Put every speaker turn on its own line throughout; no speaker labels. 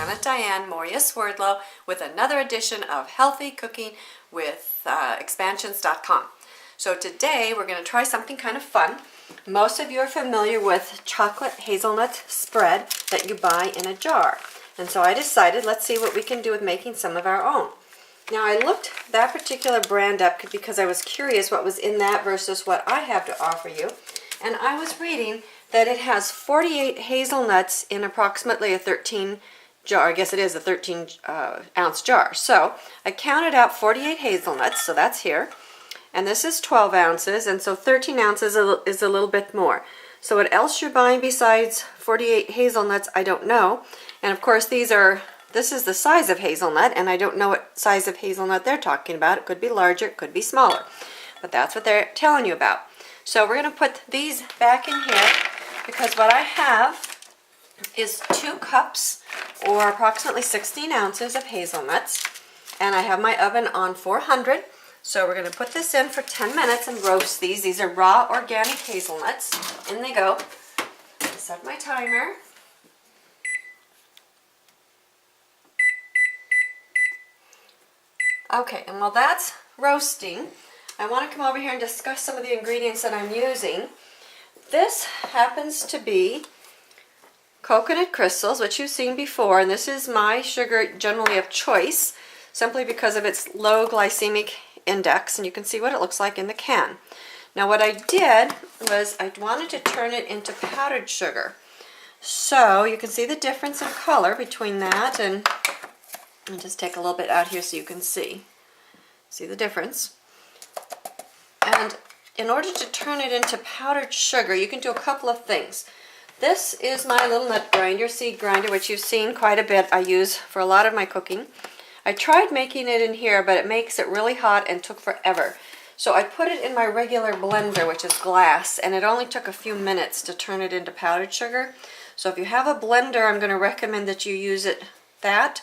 Aunt Diane Mourglia-Swerdlow with another edition of Healthy Cooking with Expansions.com. So today we're going to try something kind of fun. Most of you are familiar with chocolate hazelnut spread that you buy in a jar. And so I decided, let's see what we can do with making some of our own. Now I looked that particular brand up because I was curious what was in that versus what I have to offer you. And I was reading that it has 48 hazelnuts in approximately a 13 jar. I guess it is a 13 ounce jar. So I counted out 48 hazelnuts, so that's here. And this is 12 ounces, and so 13 ounces is a little bit more. So what else you're buying besides 48 hazelnuts, I don't know. And of course this is the size of hazelnut, and I don't know what size of hazelnut they're talking about. It could be larger, it could be smaller. But that's what they're telling you about. So we're going to put these back in here because what I have is 2 cups or approximately 16 ounces of hazelnuts. And I have my oven on 400. So we're going to put this in for 10 minutes and roast these. These are raw organic hazelnuts. In they go. Set my timer. Okay, and while that's roasting, I want to come over here and discuss some of the ingredients that I'm using. This happens to be coconut crystals, which you've seen before, and this is my sugar generally of choice, simply because of its low glycemic index, and you can see what it looks like in the can. Now what I did was I wanted to turn it into powdered sugar. So you can see the difference in color between that and I'll just take a little bit out here so you can see the difference. And in order to turn it into powdered sugar, you can do a couple of things. This is my little nut grinder, seed grinder, which you've seen quite a bit I use for a lot of my cooking. I tried making it in here, but it makes it really hot and took forever. So I put it in my regular blender, which is glass, and it only took a few minutes to turn it into powdered sugar. So if you have a blender, I'm going to recommend that you use that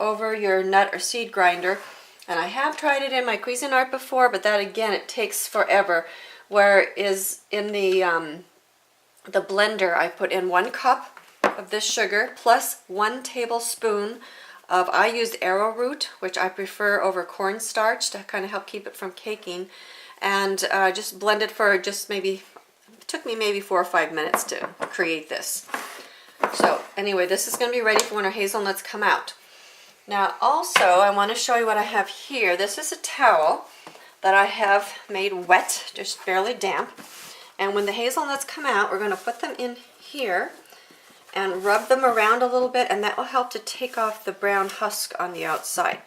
over your nut or seed grinder. And I have tried it in my Cuisinart before, but that again, it takes forever. Whereas in the blender, I put in 1 cup of this sugar plus 1 tablespoon of, I used arrowroot, which I prefer over cornstarch to kind of help keep it from caking, and just blend it for just maybe, it took me maybe 4 or 5 minutes to create this. So anyway, this is going to be ready for when our hazelnuts come out. Now also, I want to show you what I have here. This is a towel that I have made wet, just barely damp. And when the hazelnuts come out, we're going to put them in here and rub them around a little bit, and that will help to take off the brown husk on the outside.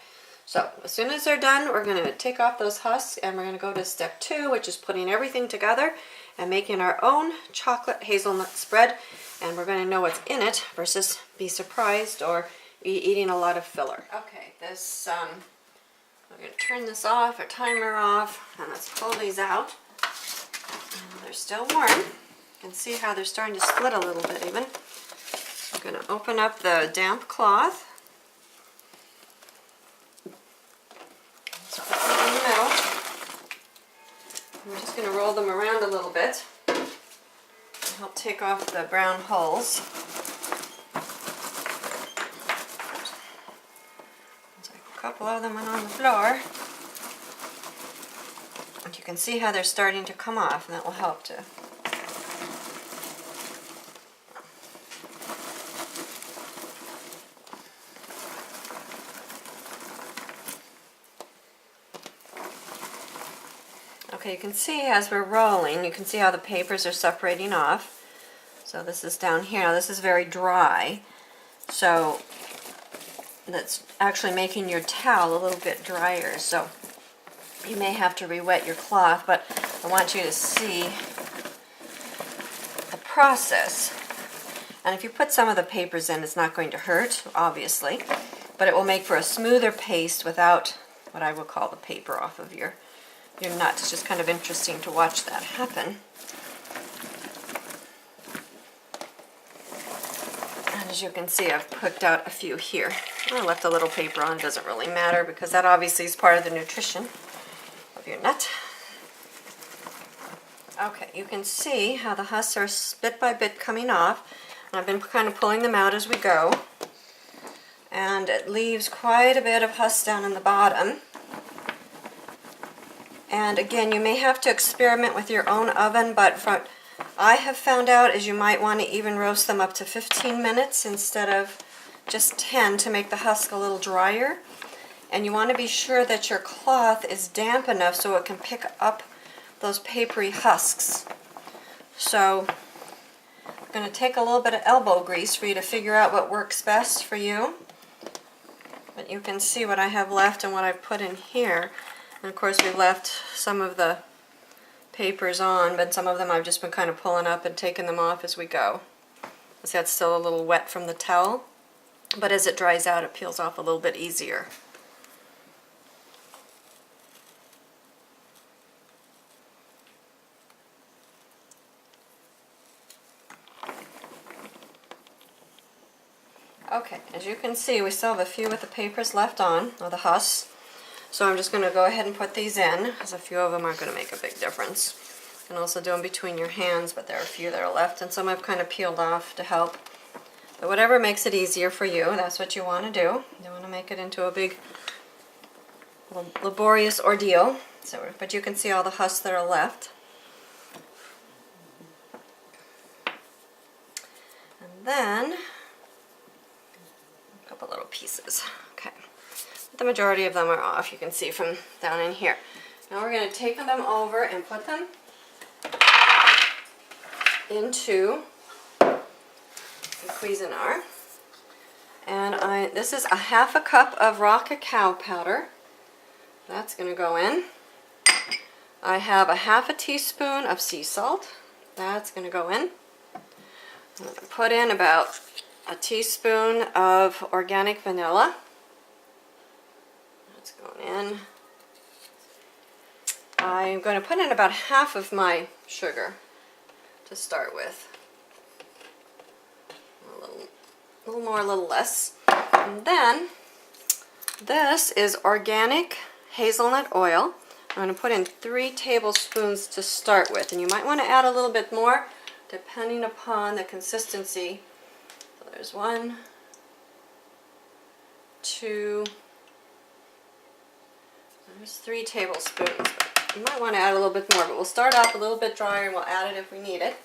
So as soon as they're done, we're going to take off those husks and we're going to go to step 2, which is putting everything together and making our own chocolate hazelnut spread. And we're going to know what's in it versus be surprised or be eating a lot of filler. Okay, this we're going to turn this off, our timer off, and let's pull these out. And they're still warm. You can see how they're starting to split a little bit even. I'm going to open up the damp cloth. Let's put them in the middle. I'm just going to roll them around a little bit and help take off the brown hulls. A couple of them went on the floor. And you can see how they're starting to come off, and that will help to okay, you can see as we're rolling, you can see how the papers are separating off. So this is down here. Now this is very dry. So that's actually making your towel a little bit drier. So you may have to re-wet your cloth, but I want you to see the process. And if you put some of the papers in, it's not going to hurt, obviously, but it will make for a smoother paste without what I would call the paper off of your nut. It's just kind of interesting to watch that happen. And as you can see, I've picked out a few here. I left a little paper on, doesn't really matter because that obviously is part of the nutrition of your nut. Okay, you can see how the husks are bit by bit coming off. And I've been kind of pulling them out as we go. and it leaves quite a bit of husk down in the bottom. And again, you may have to experiment with your own oven, but what I have found out is you might want to even roast them up to 15 minutes instead of just 10 to make the husk a little drier. And you want to be sure that your cloth is damp enough so it can pick up those papery husks. So I'm going to take a little bit of elbow grease for you to figure out what works best for you. But you can see what I have left and what I've put in here. And of course we've left some of the papers on, but some of them I've just been kind of pulling up and taking them off as we go. See, that's still a little wet from the towel, but as it dries out it peels off a little bit easier. Okay, as you can see, we still have a few with the papers left on, or the husks. So I'm just going to go ahead and put these in, because a few of them aren't going to make a big difference. You can also do them between your hands, but there are a few that are left, and some I've kind of peeled off to help. But whatever makes it easier for you, that's what you want to do. You don't want to make it into a big, laborious ordeal. So, but you can see all the husks that are left. And then a couple little pieces. Okay. The majority of them are off, you can see from down in here. Now we're going to take them over and put them into the Cuisinart. And this is a half a cup of raw cacao powder. That's going to go in. I have a half a teaspoon of sea salt. That's going to go in. I'm going to put in about a teaspoon of organic vanilla. That's going in. I'm going to put in about half of my sugar to start with. A little more, a little less. And then this is organic hazelnut oil. I'm going to put in 3 tablespoons to start with, and you might want to add a little bit more depending upon the consistency. So there's 1, 2, there's 3 tablespoons. You might want to add a little bit more, but we'll start off a little bit drier and we'll add it if we need it.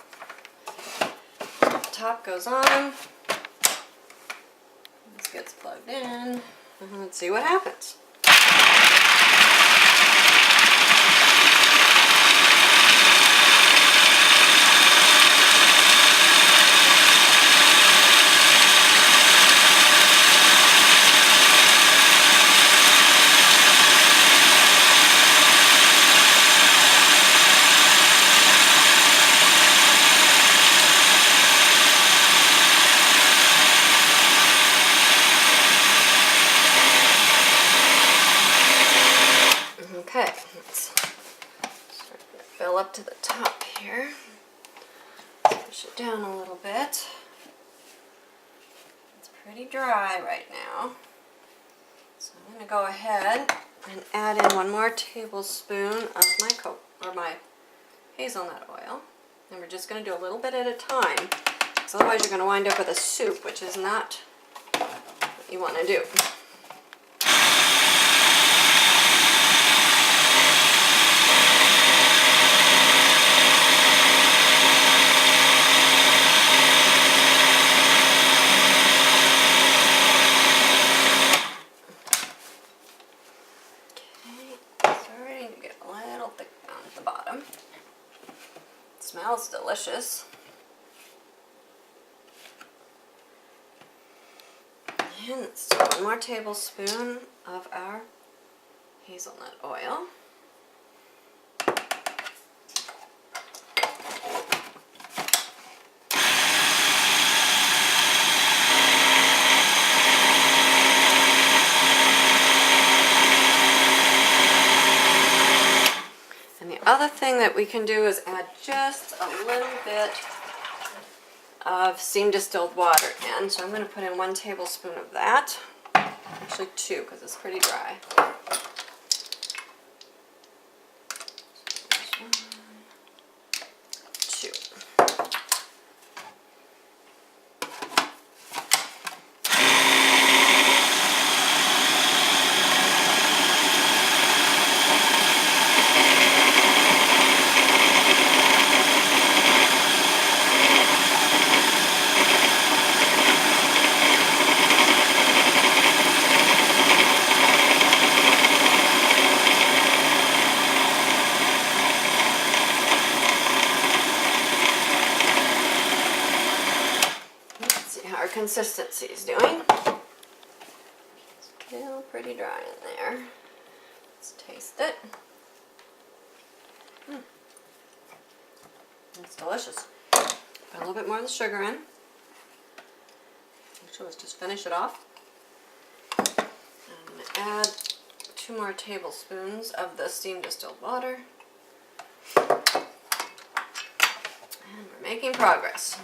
The top goes on. This gets plugged in. And let's see what happens. Okay, let's start to fill up to the top here. Let's push it down a little bit. It's pretty dry right now. So I'm going to go ahead and add in 1 more tablespoon of my hazelnut oil. And we're just going to do a little bit at a time, because otherwise you're going to wind up with a soup, which is not what you want to do. Smells delicious. And let's do 1 more tablespoon of our hazelnut oil. Other thing that we can do is add just a little bit of steam distilled water in. So I'm going to put in 1 tablespoon of that. Actually 2, because it's pretty dry. So 1, 2. consistency is doing. Still pretty dry in there. Let's taste it. It's delicious. Put a little bit more of the sugar in. Actually, let's just finish it off. I'm going to add 2 more tablespoons of the steamed distilled water. And we're making progress.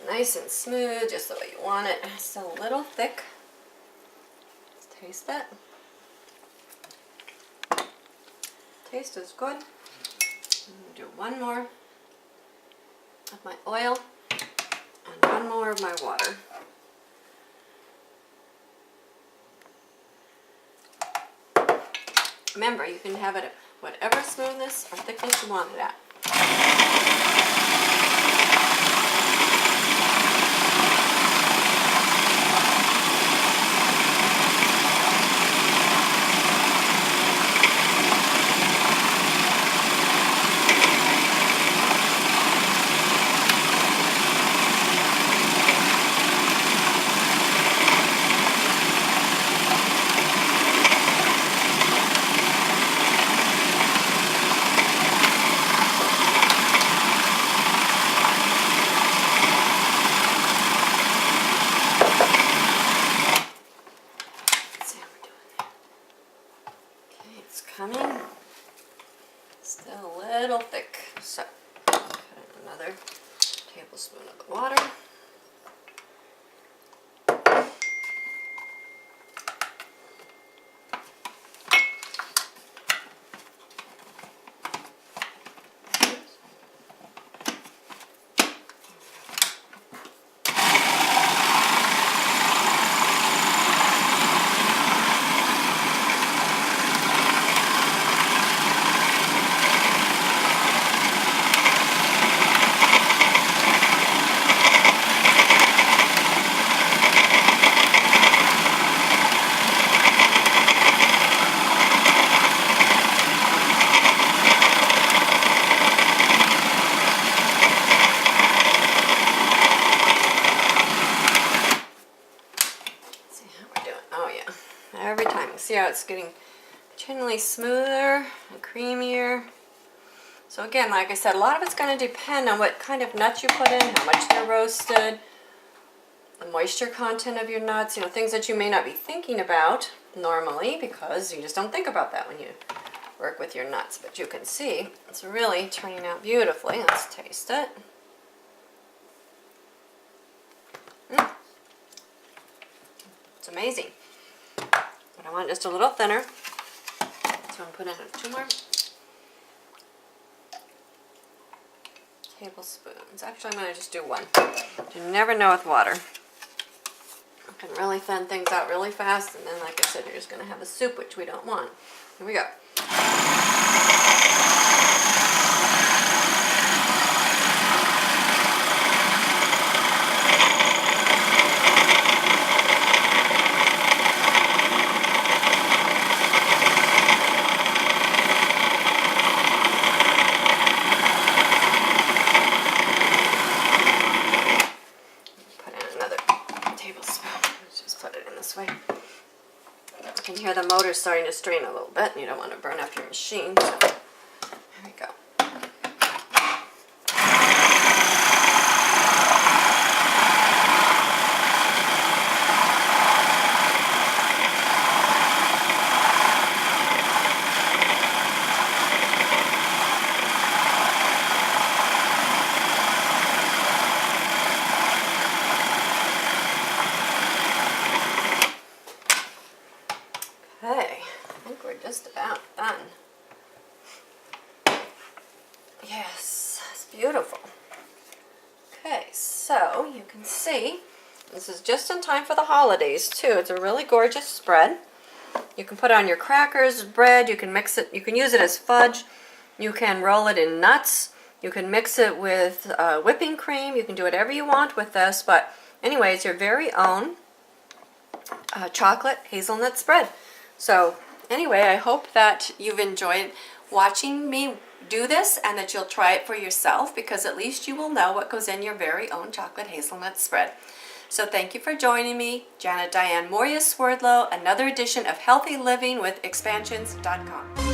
Nice and smooth, just the way you want it. Still a little thick. Let's taste it. Taste is good. I'm going to do 1 more of my oil and 1 more of my water. Remember, you can have it at whatever smoothness or thickness you want it at. Coming. Still a little thick. So, put in another tablespoon of the water. Every time. See how it's getting continually smoother and creamier. So again, like I said, a lot of it's going to depend on what kind of nuts you put in, how much they're roasted, the moisture content of your nuts, you know, things that you may not be thinking about normally because you just don't think about that when you work with your nuts. But you can see it's really turning out beautifully. Let's taste it. It's amazing. But I want it just a little thinner, so I'm putting in 2 more tablespoons. Actually, I'm going to just do 1. You never know with water. You can really thin things out really fast, and then, like I said, you're just going to have a soup, which we don't want. Here we go. You can hear the motor starting to strain a little bit, and you don't want to burn up your machine. So there we go. Okay, I think we're just about done. can see, this is just in time for the holidays too. It's a really gorgeous spread. You can put it on your crackers, bread, you can mix it, you can use it as fudge, you can roll it in nuts, you can mix it with whipping cream, you can do whatever you want with this, but anyway, it's your very own chocolate hazelnut spread. So anyway, I hope that you've enjoyed watching me do this and that you'll try it for yourself, because at least you will know what goes in your very own chocolate hazelnut spread. So thank you for joining me, Diane Mourglia-Swerdlow, another edition of Healthy Living with Expansions.com.